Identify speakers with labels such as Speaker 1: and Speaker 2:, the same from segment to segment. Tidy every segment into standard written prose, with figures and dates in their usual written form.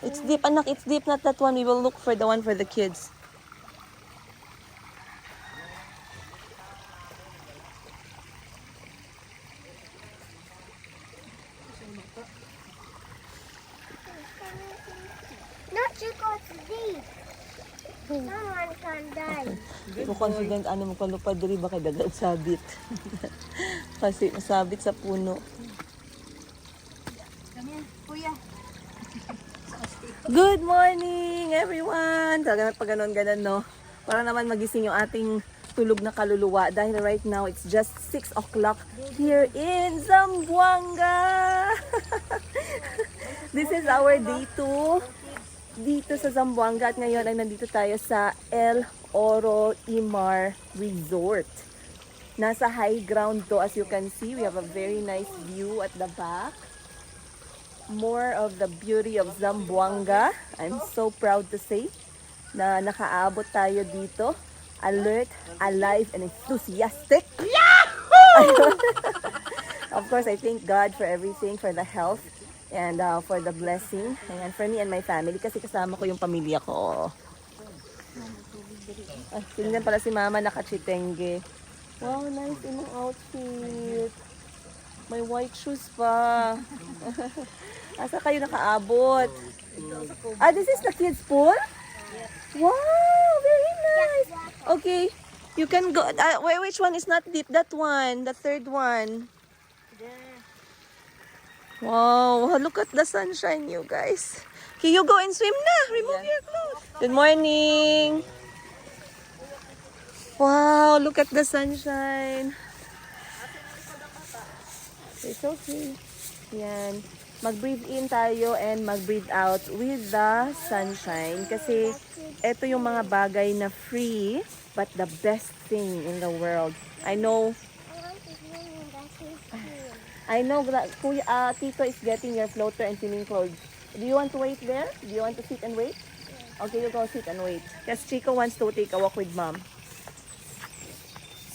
Speaker 1: It's deep, anak. It's deep, not that one. We will look for the one for the kids.
Speaker 2: Not Chico, it's deep. Someone can die.
Speaker 1: Kung confident, ano magpalupad diri baka dagat sabit. Kasi masabit sa puno. Good morning, everyone! Talaga pag ganon-ganon, no? Para naman magising yung ating tulog na kaluluwa. Dahil right now, it's just 6 o'clock here in Zamboanga! This is our day 2 dito sa Zamboanga. At ngayon ay nandito tayo sa El Oro Imar Resort. Nasa high ground to, as you can see. We have a very nice view at the back. More of the beauty of Zamboanga. I'm so proud to say na nakaabot tayo dito. Alert, alive, and enthusiastic. Yahoo! Of course, I thank God for everything, for the health, and for the blessing. And for me and my family, kasi kasama ko yung pamilya ko. Ay, tingnan pala si Mama nakachitenge. Wow, nice imong outfit. May white shoes pa. Asa kayo nakaabot? This is the kids' pool? Wow, very nice. Okay, you can go. Wait, which one is not deep? That one, the third one. Wow, look at the sunshine, you guys. Can you go and swim na? Remove your clothes. Good morning. Wow, look at the sunshine. It's okay. Yan. Mag-breathe in tayo and mag-breathe out with the sunshine. Kasi ito yung mga bagay na free but the best thing in the world. I know Tito is getting your floater and swimming clothes. Do you want to wait there? Do you want to sit and wait? Okay, you go sit and wait. Yes, Chico wants to take a walk with Mom.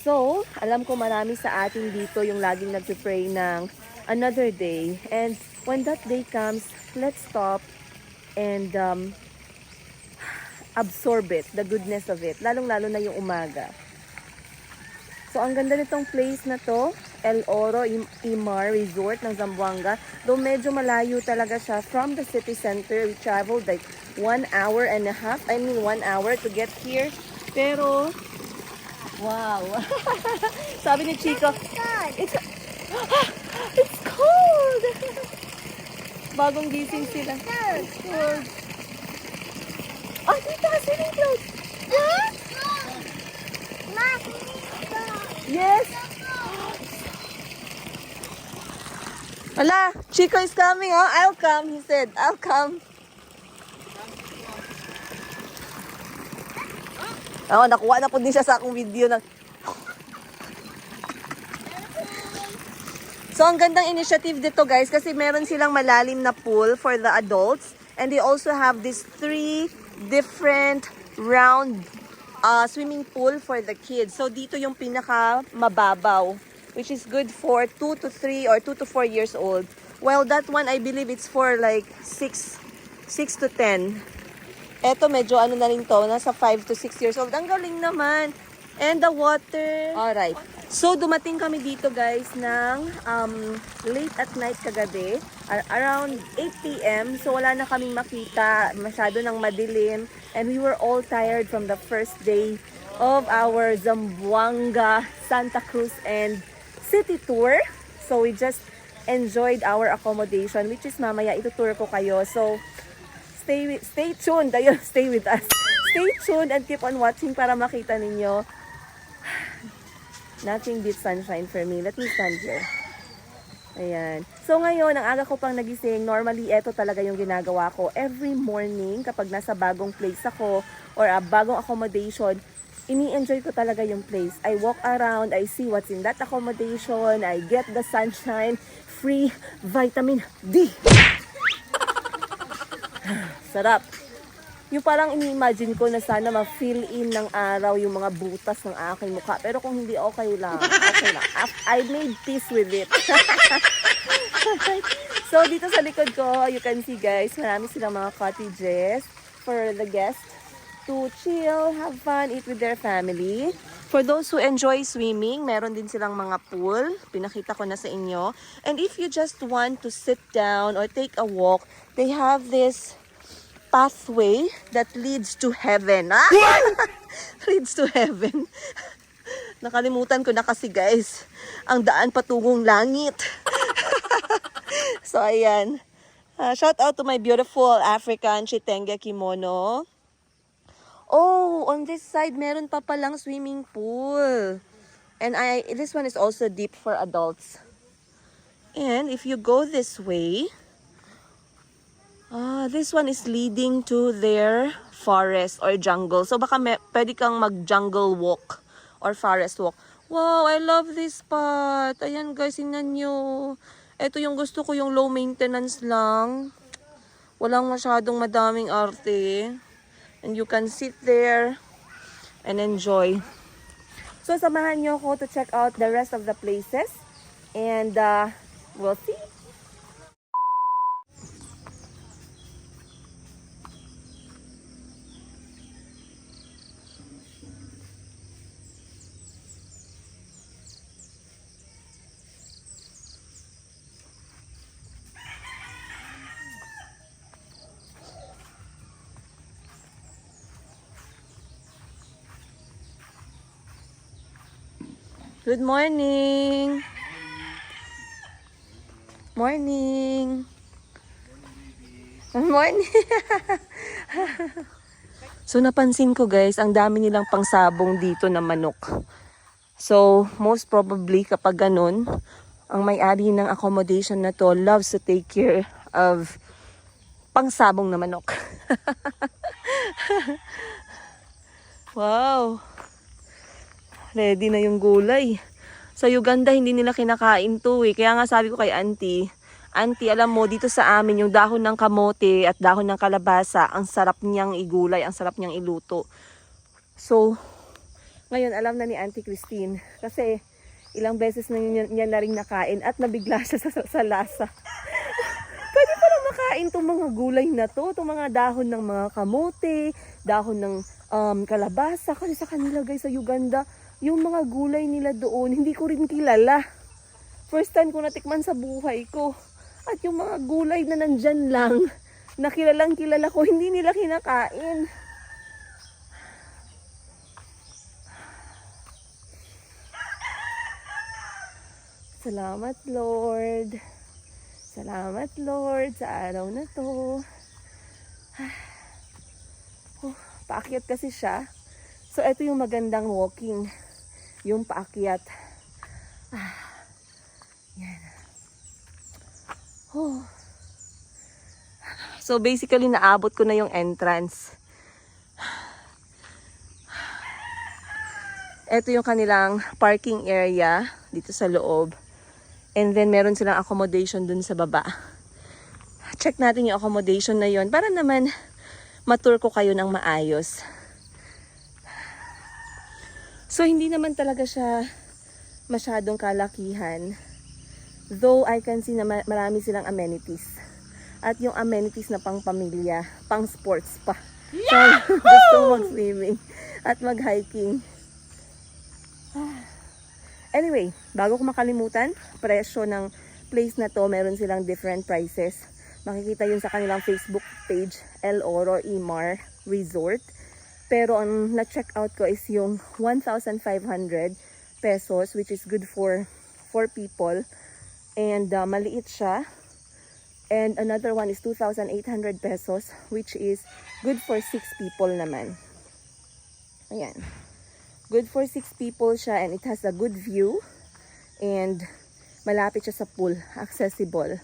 Speaker 1: So, alam ko marami sa atin dito yung laging nagpipray ng another day. And when that day comes, let's stop and absorb it, the goodness of it. Lalong-lalo na yung umaga. So, ang ganda nitong place na to, El Oro Imar Resort ng Zamboanga. Though medyo malayo talaga siya from the city center. We traveled like 1 hour and a half. 1 hour to get here. Pero, wow. Sabi ni Chico, it's cold. Bagong gising sila. It's cold. Dito ka swimming clothes. Yes. Wala, Chico is coming, oh. I'll come, he said. I'll come. Nakuha na po din siya sa akong video na. So, ang gandang initiative dito, guys, kasi meron silang malalim na pool for the adults. And they also have these 3 different round swimming pool for the kids. So, dito yung pinaka mababaw, which is good for 2 to 3 or 2 to 4 years old. Well, that one, I believe it's for like 6 to 10. Eto, medyo ano na rin to, nasa 5 to 6 years old. Ang galing naman. And the water. Alright. So, dumating kami dito, guys, ng late at night kagabi. Around 8 p.m. So, wala na kaming makita. Masyado nang madilim. And we were all tired from the first day of our Zamboanga, Santa Cruz, and city tour. So, we just enjoyed our accommodation, which is mamaya itutour ko kayo. So, stay tuned. Ayun, stay with us. Stay tuned and keep on watching para makita ninyo. Nothing beats sunshine for me. Let me stand here. Ayan. So ngayon, ang aga ko pang nagising, normally ito talaga yung ginagawa ko. Every morning, kapag nasa bagong place ako or a bagong accommodation, ini-enjoy ko talaga yung place. I walk around, I see what's in that accommodation, I get the sunshine, free vitamin D. Sarap. Yung parang ini-imagine ko na sana ma-fill in ng araw yung mga butas ng aking mukha. Pero kung hindi, okay lang. Okay lang. I made peace with it. So, dito sa likod ko, you can see guys, marami silang mga cottages for the guests to chill, have fun, eat with their family. For those who enjoy swimming, meron din silang mga pool. Pinakita ko na sa inyo. And if you just want to sit down or take a walk, they have this pathway that leads to heaven. Ah! Leads to heaven. Nakalimutan ko na kasi guys, ang daan patungong langit. So ayan. Shout out to my beautiful African Chitenge kimono. Oh, on this side, meron pa palang swimming pool. And this one is also deep for adults. And if you go this way, this one is leading to their forest or jungle. So baka pwede kang mag-jungle walk or forest walk. Wow, I love this spot. Ayan guys, tingnan nyo. Ito yung gusto ko, yung low maintenance lang. Walang masyadong madaming arte. And you can sit there and enjoy. So, samahan nyo ako to check out the rest of the places. And we'll see. Good morning. Morning. Good morning. So napansin ko guys, ang dami nilang pangsabong dito na manok. So most probably kapag ganun, ang may-ari ng accommodation na to loves to take care of pangsabong na manok. Wow. Ready na yung gulay. Sa Uganda, hindi nila kinakain to eh. Kaya nga sabi ko kay Auntie, Auntie, alam mo, dito sa amin, yung dahon ng kamote at dahon ng kalabasa, ang sarap niyang igulay, ang sarap niyang iluto. So, ngayon, alam na ni Auntie Christine. Kasi, ilang beses na niya na rin nakain at nabigla siya sa lasa. Pwede pala makain itong mga gulay na to, itong mga dahon ng mga kamote, dahon ng kalabasa. Kasi sa kanila guys, sa Uganda, yung mga gulay nila doon, hindi ko rin kilala. First time ko natikman sa buhay ko. At yung mga gulay na nandyan lang, na kilalang kilala ko, hindi nila kinakain. Salamat Lord. Salamat Lord sa araw na to. Paakyat kasi siya. So ito yung magandang walking. Yung paakyat. Yan. So basically naabot ko na yung entrance. Ito yung kanilang parking area dito sa loob. And then meron silang accommodation dun sa baba. Check natin yung accommodation na yon para naman matur ko kayo ng maayos. So, hindi naman talaga siya masyadong kalakihan. Though, I can see na marami silang amenities. At yung amenities na pang pamilya, pang sports pa. So, gusto mag-swimming at mag-hiking. Anyway, bago ko makalimutan, presyo ng place na to, meron silang different prices. Makikita yun sa kanilang Facebook page, El Oro Imar Resort. Pero ang na-check out ko is yung 1,500 pesos, which is good for 4 people. And maliit siya. And another one is 2,800 pesos, which is good for 6 people naman. Ayan. Good for 6 people siya, and it has a good view. And malapit siya sa pool, accessible.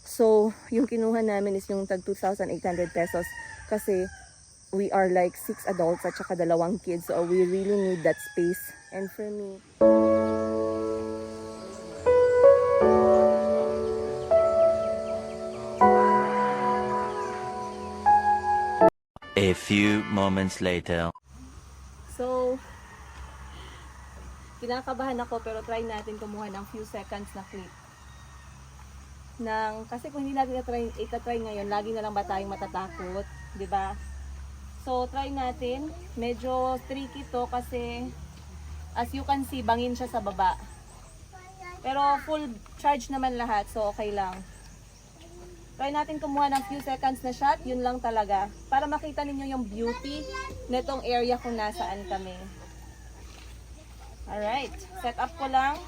Speaker 1: So, yung kinuha namin is yung tag 2,800 pesos kasi we are like 6 adults at saka 2 kids, so we really need that space. And for me,
Speaker 3: a few moments later.
Speaker 1: so kinakabahan ako pero try natin kumuha ng few seconds na clip. kasi kung hindi natin itatry ngayon, lagi na lang ba tayong matatakot, di ba? So, try natin. Medyo tricky to kasi as you can see, bangin siya sa baba. Pero full charge naman lahat, so okay lang. Try natin kumuha ng few seconds na shot, yun lang talaga. Para makita ninyo yung beauty netong area kung nasaan kami. Alright, set up ko lang.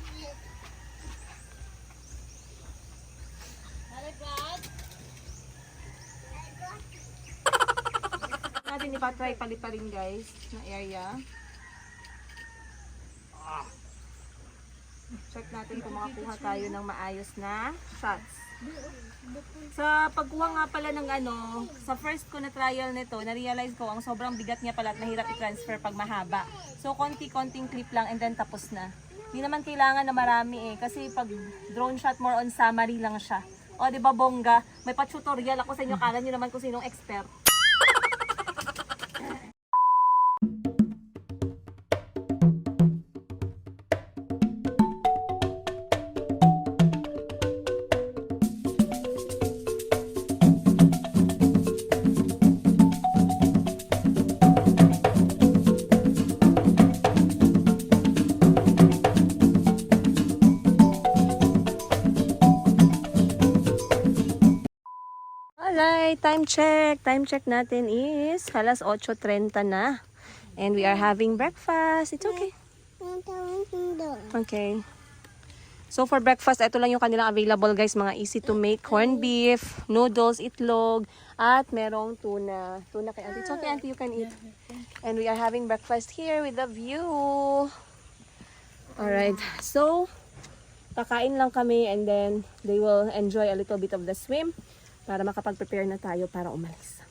Speaker 1: Natin ipatry paliparin guys, na area. Check natin kung makakuha tayo ng maayos na shots. Sa pagkuha nga pala ng sa first ko na trial nito, na-realize ko ang sobrang bigat niya pala at mahirap i-transfer pag mahaba. So, konti-konting clip lang and then tapos na. Hindi naman kailangan na marami kasi pag drone shot more on summary lang siya. O, di ba bongga? May pa-tutorial ako sa inyo, kala nyo naman kung sinong expert. Alright, time check. Time check natin is alas 8:30 na. And we are having breakfast. It's okay. Okay. So for breakfast, ito lang yung kanilang available guys. Mga easy to make. Corned beef, noodles, itlog, at merong tuna. Tuna kay auntie. It's okay auntie, you can eat. And we are having breakfast here with the view. Alright. So, kakain lang kami and then they will enjoy a little bit of the swim para makapag-prepare na tayo para umalis.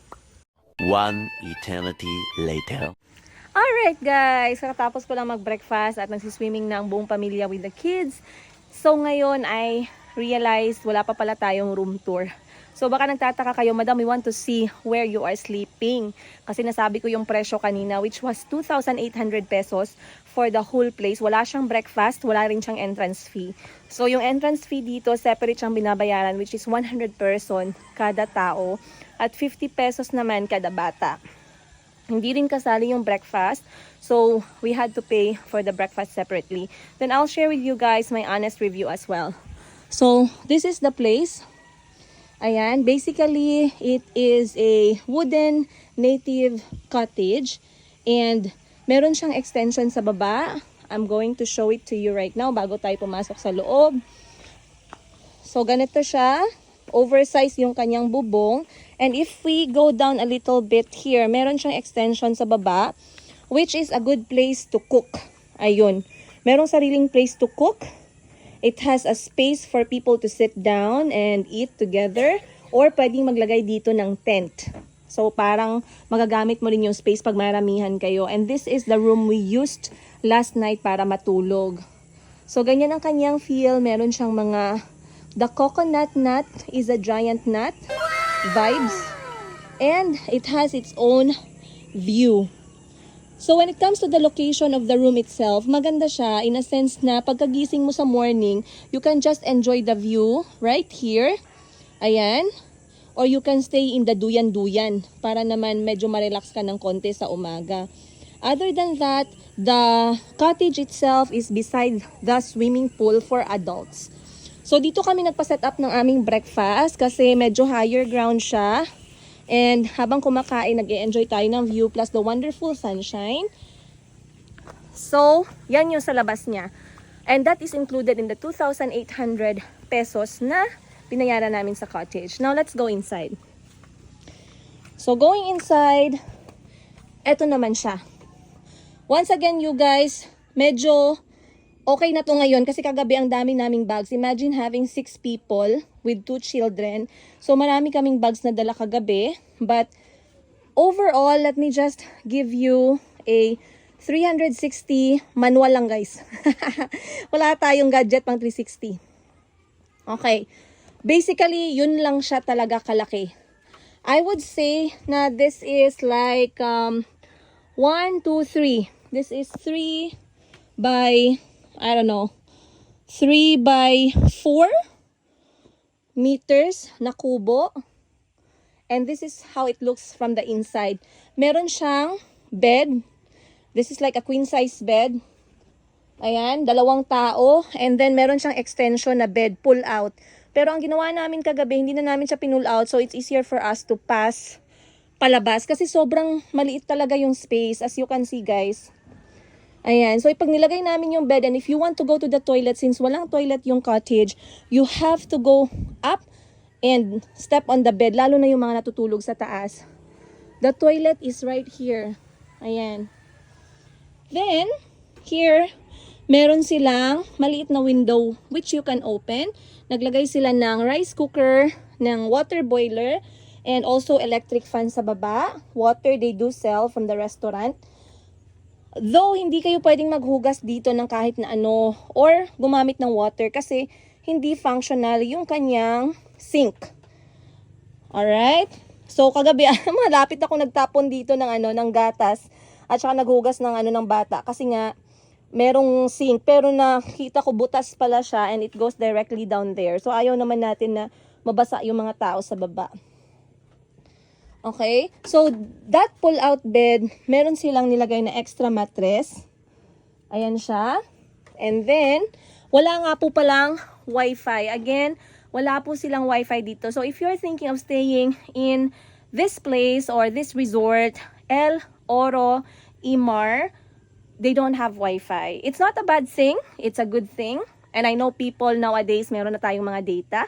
Speaker 3: One eternity later.
Speaker 1: Alright guys, katapos ko lang mag-breakfast at nagsiswimming na ang buong pamilya with the kids. So ngayon I realized wala pa pala tayong room tour. So baka nagtataka kayo, Madam, we want to see where you are sleeping. Kasi nasabi ko yung presyo kanina which was 2,800 pesos for the whole place. Wala siyang breakfast, wala rin siyang entrance fee. So yung entrance fee dito, separate siyang binabayaran which is 100 person kada tao at 50 pesos naman kada bata. Hindi rin kasali yung breakfast. So we had to pay for the breakfast separately. Then I'll share with you guys my honest review as well. So this is the place. Ayan, basically it is a wooden native cottage and meron siyang extension sa baba. I'm going to show it to you right now bago tayo pumasok sa loob. So ganito siya, oversized yung kanyang bubong. And if we go down a little bit here, meron siyang extension sa baba which is a good place to cook. Ayun, merong sariling place to cook. It has a space for people to sit down and eat together or pwedeng maglagay dito ng tent. So parang magagamit mo rin yung space pag maramihan kayo. And this is the room we used last night para matulog. So ganyan ang kanyang feel. Meron siyang the coconut nut is a giant nut vibes. And it has its own view. So when it comes to the location of the room itself, maganda siya in a sense na pagkagising mo sa morning, you can just enjoy the view right here. Ayan. Or you can stay in the duyan-duyan para naman medyo ma-relax ka ng konti sa umaga. Other than that, the cottage itself is beside the swimming pool for adults. So dito kami nagpa-set up ng aming breakfast kasi medyo higher ground siya. And habang kumakain, nag-e-enjoy tayo ng view plus the wonderful sunshine. So, yan yung sa labas niya. And that is included in the 2,800 pesos na binayaran namin sa cottage. Now, let's go inside. So, going inside, eto naman siya. Once again, you guys, medyo okay na to ngayon kasi kagabi ang dami naming bags. Imagine having 6 people with 2 children. So marami kaming bags na dala kagabi. But overall, let me just give you a 360 manual lang guys. Wala tayong gadget pang 360. Okay. Basically, yun lang siya talaga kalaki. I would say na this is like 1, 2, 3. This is 3 by, I don't know, 3 by 4 meters na kubo. And this is how it looks from the inside. Meron siyang bed. This is like a queen size bed. Ayan, 2 tao. And then meron siyang extension na bed, pull out. Pero ang ginawa namin kagabi, hindi na namin siya pinull out. So it's easier for us to pass palabas. Kasi sobrang maliit talaga yung space. As you can see guys. Ayan, so ipag nilagay namin yung bed. And if you want to go to the toilet, since walang toilet yung cottage, you have to go up and step on the bed. Lalo na yung mga natutulog sa taas. The toilet is right here. Ayan. Then, here, meron silang maliit na window which you can open. Naglagay sila ng rice cooker, ng water boiler, and also electric fan sa baba. Water they do sell from the restaurant. Though, hindi kayo pwedeng maghugas dito ng kahit na ano or gumamit ng water kasi hindi functional yung kanyang sink. Alright? So, kagabi, malapit ako nagtapon dito ng gatas at saka naghugas ng bata kasi nga merong sink pero nakita ko butas pala siya and it goes directly down there. So, ayaw naman natin na mabasa yung mga tao sa baba. Okay? So, that pull-out bed, meron silang nilagay na extra mattress. Ayan siya. And then, wala nga po palang Wi-Fi. Again, wala po silang Wi-Fi dito. So, if you're thinking of staying in this place or this resort, El Oro, Imar, they don't have Wi-Fi. It's not a bad thing. It's a good thing. And I know people nowadays, meron na tayong mga data.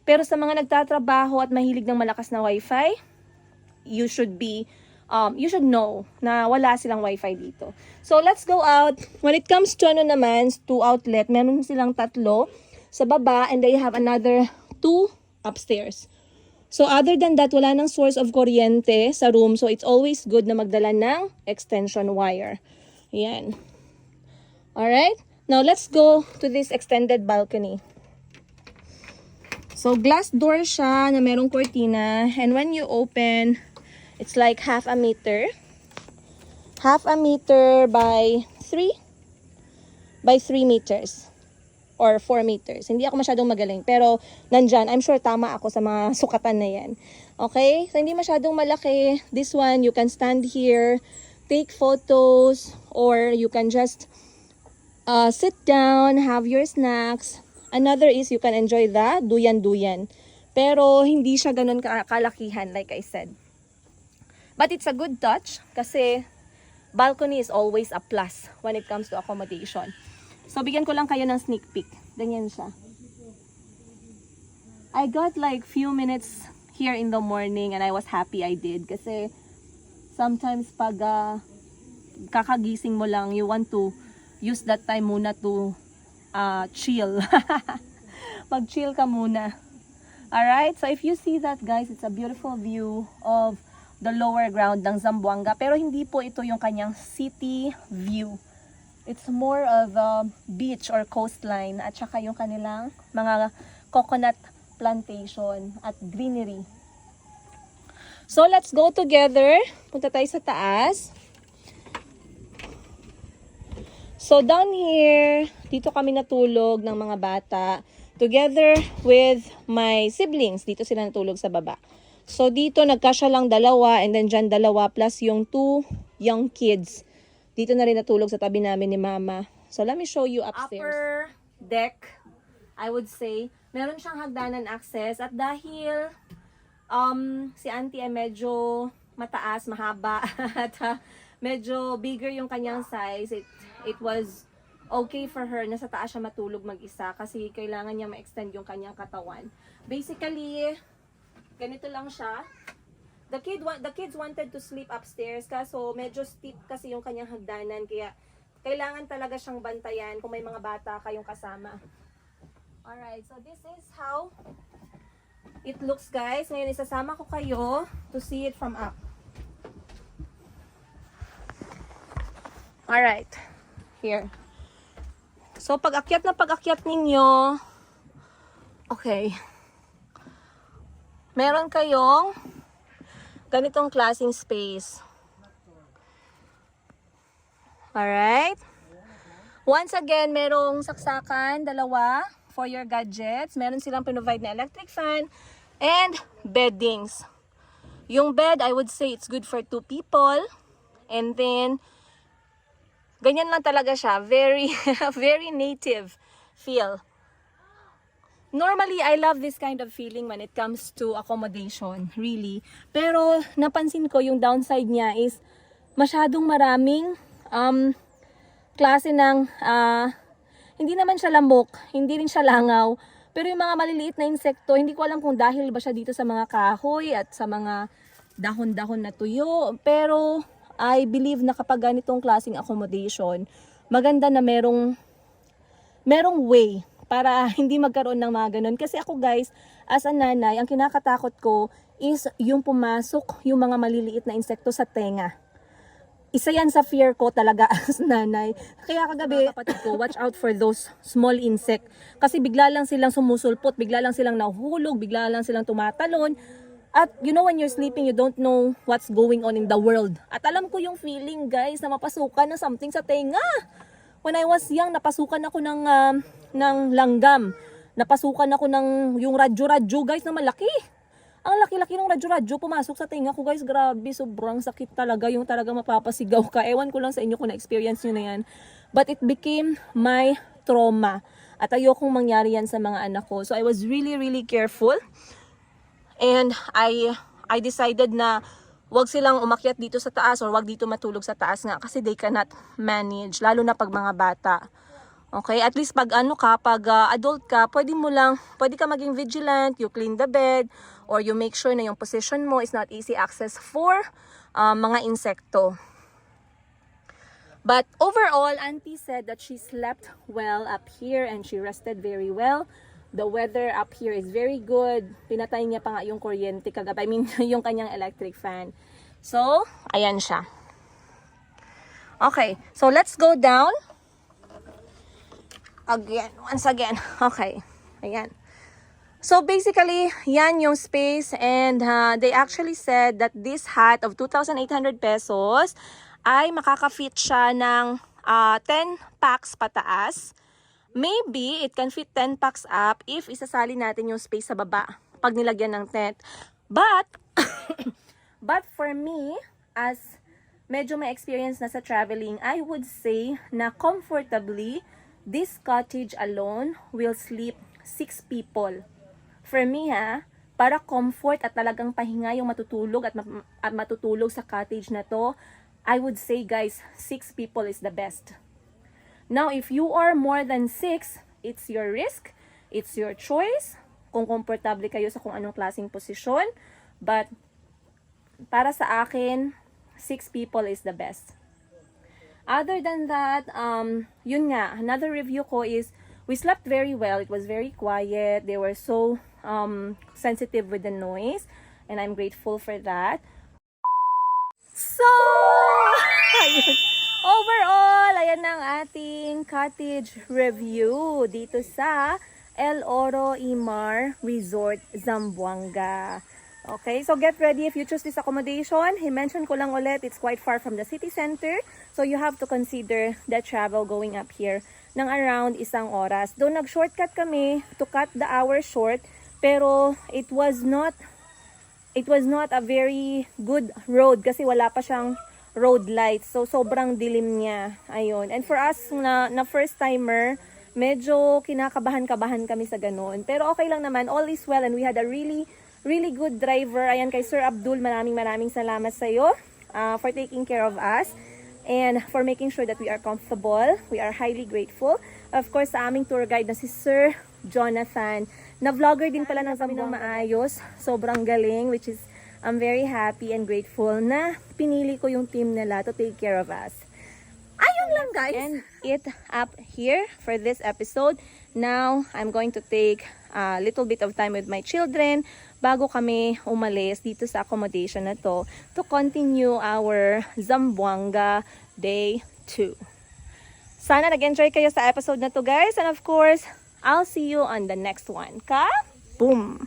Speaker 1: Pero sa mga nagtatrabaho at mahilig ng malakas na Wi-Fi, you should know na wala silang Wi-Fi dito. So, let's go out. When it comes to to outlet, meron silang 3 sa baba and they have another 2 upstairs. So, other than that, wala nang source of kuryente sa room. So, it's always good na magdala ng extension wire. Yan. Alright? Now, let's go to this extended balcony. So, glass door siya na merong cortina. And when you open, it's like 1/2 meter. 1/2 meter by 3 meters. Or 4 meters. Hindi ako masyadong magaling. Pero, nandyan. I'm sure tama ako sa mga sukatan na yan. Okay? So, hindi masyadong malaki. This one, you can stand here, take photos, or you can just sit down, have your snacks. Another is you can enjoy the duyan-duyan. Pero, hindi siya ganun kalakihan, like I said. But it's a good touch kasi balcony is always a plus when it comes to accommodation. So, bigyan ko lang kayo ng sneak peek. Ganyan siya. I got like few minutes here in the morning and I was happy I did. Kasi sometimes pag kakagising mo lang, you want to use that time muna to chill. Mag-chill ka muna. Alright? So, if you see that guys, it's a beautiful view of the lower ground ng Zamboanga. Pero hindi po ito yung kanyang city view. It's more of a beach or coastline at saka yung kanilang mga coconut plantation at greenery. So, let's go together. Punta tayo sa taas. So, down here, dito kami natulog ng mga bata together with my siblings. Dito sila natulog sa baba. So, dito nagkasya lang 2 and then dyan 2 plus yung 2 young kids. Dito na rin natulog sa tabi namin ni Mama. So, let me show you upstairs. Upper deck, I would say. Meron siyang hagdanan access. At dahil si Auntie ay medyo mataas, mahaba, at medyo bigger yung kanyang size, it was okay for her na sa taas siya matulog mag-isa kasi kailangan niya ma-extend yung kanyang katawan. Basically, ganito lang siya. The kids wanted to sleep upstairs kaso medyo steep kasi yung kanyang hagdanan kaya kailangan talaga siyang bantayan kung may mga bata kayong kasama. Alright, so this is how it looks guys. Ngayon isasama ko kayo to see it from up. Alright, here. So pag-akyat ninyo, okay. Meron kayong ganitong klaseng space. Alright. Once again, merong saksakan, 2 for your gadgets. Meron silang provide na electric fan and beddings. Yung bed, I would say it's good for 2 people. And then, ganyan lang talaga siya. Very, very native feel. Normally, I love this kind of feeling when it comes to accommodation, really. Pero, napansin ko yung downside niya is masyadong maraming klase ng, hindi naman siya lamok, hindi rin siya langaw, pero yung mga maliliit na insekto, hindi ko alam kung dahil ba siya dito sa mga kahoy at sa mga dahon-dahon na tuyo, pero I believe na kapag ganitong klaseng accommodation, maganda na merong way para hindi magkaroon ng mga ganun. Kasi ako guys, as a nanay, ang kinakatakot ko is yung pumasok yung mga maliliit na insekto sa tenga. Isa yan sa fear ko talaga as nanay. Kaya kagabi, kapatid ko, watch out for those small insect. Kasi bigla lang silang sumusulpot, bigla lang silang nahuhulog, bigla lang silang tumatalon. At you know when you're sleeping, you don't know what's going on in the world. At alam ko yung feeling guys na mapasukan ng something sa tenga. When I was young, napasukan ako ng langgam. Napasukan ako ng yung radyo-radyo guys na malaki. Ang laki-laki ng radyo-radyo pumasok sa tenga ko guys. Grabe, sobrang sakit talaga. Yung talaga mapapasigaw ka. Ewan ko lang sa inyo kung na-experience nyo na yan. But it became my trauma. At ayokong mangyari yan sa mga anak ko. So I was really, really careful. And I decided na wag silang umakyat dito sa taas or wag dito matulog sa taas nga. Kasi they cannot manage. Lalo na pag mga bata. Okay, at least pag pag adult ka, pwede ka maging vigilant, you clean the bed, or you make sure na yung position mo is not easy access for mga insekto. But overall, Auntie said that she slept well up here and she rested very well. The weather up here is very good. Pinatay niya pa nga yung kuryente kagabi. I mean, yung kanyang electric fan. So, ayan siya. Okay, so let's go down. Once again. Okay. Ayan. So basically, yan yung space and they actually said that this hut of 2,800 pesos ay makaka-fit siya ng 10 packs pataas. Maybe it can fit 10 packs up if isasali natin yung space sa baba pag nilagyan ng tent. But for me, as medyo may experience na sa traveling, I would say na comfortably, this cottage alone will sleep 6 people. For me para comfort at talagang pahinga yung matutulog at matutulog sa cottage na to, I would say guys, 6 people is the best. Now, if you are more than 6, it's your risk, it's your choice, kung komportable kayo sa kung anong klaseng posisyon. But para sa akin, 6 people is the best. Other than that, yun nga, another review ko is, we slept very well. It was very quiet. They were so sensitive with the noise. And I'm grateful for that. So, overall, ayan na ang ating cottage review dito sa El Oro Imar Resort, Zamboanga. Okay, so get ready if you choose this accommodation. I-mention ko lang ulit, it's quite far from the city center. So you have to consider the travel going up here ng around 1 oras. Though nag-shortcut kami to cut the hour short, pero it was not a very good road kasi wala pa siyang road lights. So sobrang dilim niya. Ayun. And for us na first timer, medyo kinakabahan-kabahan kami sa ganun. Pero okay lang naman, all is well and we had a really good driver. Ayan, kay Sir Abdul, maraming salamat sa iyo for taking care of us and for making sure that we are comfortable. We are highly grateful. Of course, sa aming tour guide na si Sir Jonathan, na vlogger din pala ng maayos. Sobrang galing, which is I'm very happy and grateful na pinili ko yung team nila to take care of us. Ayun lang guys. And it up here for this episode. Now, I'm going to take a little bit of time with my children bago kami umalis dito sa accommodation na to continue our Zamboanga Day 2. Sana nag-enjoy kayo sa episode na to guys. And of course, I'll see you on the next one. Boom!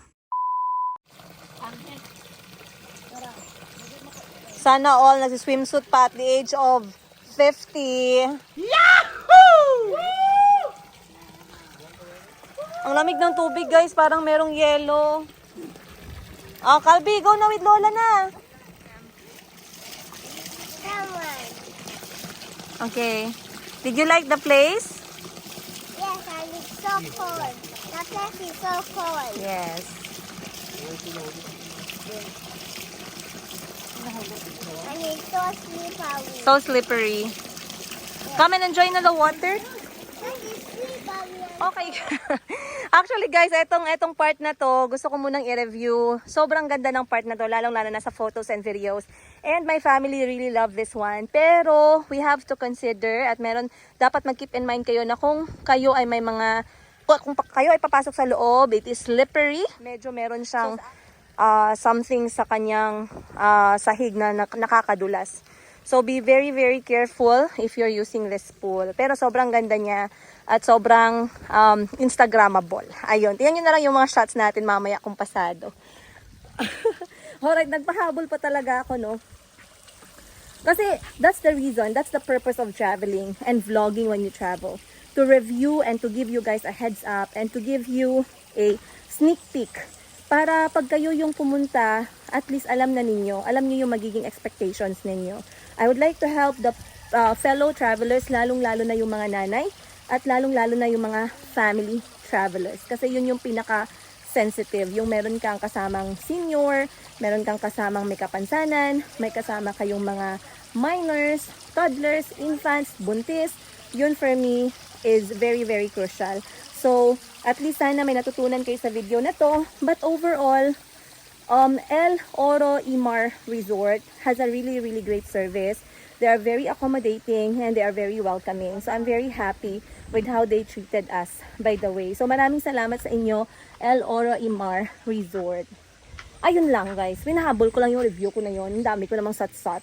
Speaker 1: Sana all nag-swimsuit pa at the age of 50. Yahoo! Ang lamig ng tubig guys, parang merong yelo. Oh, Calby, go na with Lola na.
Speaker 2: Come on.
Speaker 1: Okay. Did you like the place?
Speaker 2: Yes, and it's so cold. The place is so cold.
Speaker 1: Yes.
Speaker 2: And it's so slippery.
Speaker 1: So slippery. Come and enjoy na the water.
Speaker 2: And it's slippery.
Speaker 1: Okay. Actually guys, etong part na to, gusto ko munang i-review. Sobrang ganda ng part na to, lalong-lalo na sa photos and videos. And my family really love this one. Pero we have to consider at dapat mag-keep in mind kayo na kung kayo ay may mga, kung kayo ay papasok sa loob, it is slippery. Medyo meron siyang something sa kanyang sahig na nakakadulas. So be very, very careful if you're using this pool. Pero sobrang ganda niya at sobrang Instagrammable. Ayun, tingnan nyo na lang yung mga shots natin mamaya kung pasado. Alright, nagpahabol pa talaga ako, no? Kasi that's the reason, that's the purpose of traveling and vlogging when you travel. To review and to give you guys a heads up and to give you a sneak peek. Para pag kayo yung pumunta, at least alam niyo yung magiging expectations ninyo. I would like to help the fellow travelers, lalong-lalo na yung mga nanay, at lalong-lalo na yung mga family travelers. Kasi yun yung pinaka-sensitive. Yung meron kang kasamang senior, meron kang kasamang may kapansanan, may kasama kayong mga minors, toddlers, infants, buntis. Yun for me is very, very crucial. So, at least sana may natutunan kayo sa video na to. But overall, El Oro Imar Resort has a really, really great service. They are very accommodating and they are very welcoming. So I'm very happy with how they treated us, by the way. So maraming salamat sa inyo, El Oro Imar Resort. Ayun lang guys, winahabol ko lang yung review ko na yun. Ang dami ko namang sat-sat.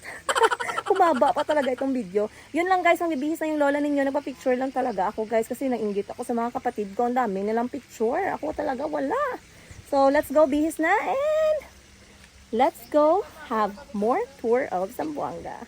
Speaker 1: Kumaba pa talaga itong video. Yun lang guys, ang bibihis na yung lola ninyo. Nagpa-picture lang talaga ako guys kasi nainggit ako sa mga kapatid ko. Ang dami nilang picture. Ako talaga wala. So let's go bihis na and let's go have more tour of Zamboanga.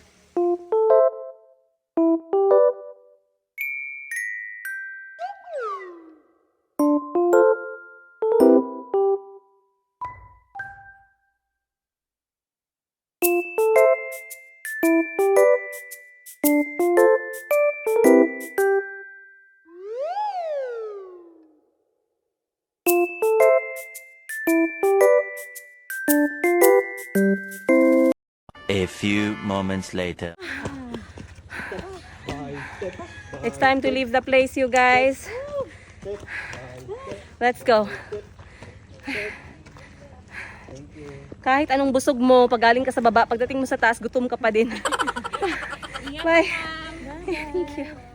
Speaker 3: A few moments later.
Speaker 1: It's time to leave the place, you guys. Let's go. Kahit anong busog mo, pag galing ka sa baba, pagdating mo sa taas, gutom ka pa din. Bye. Thank you.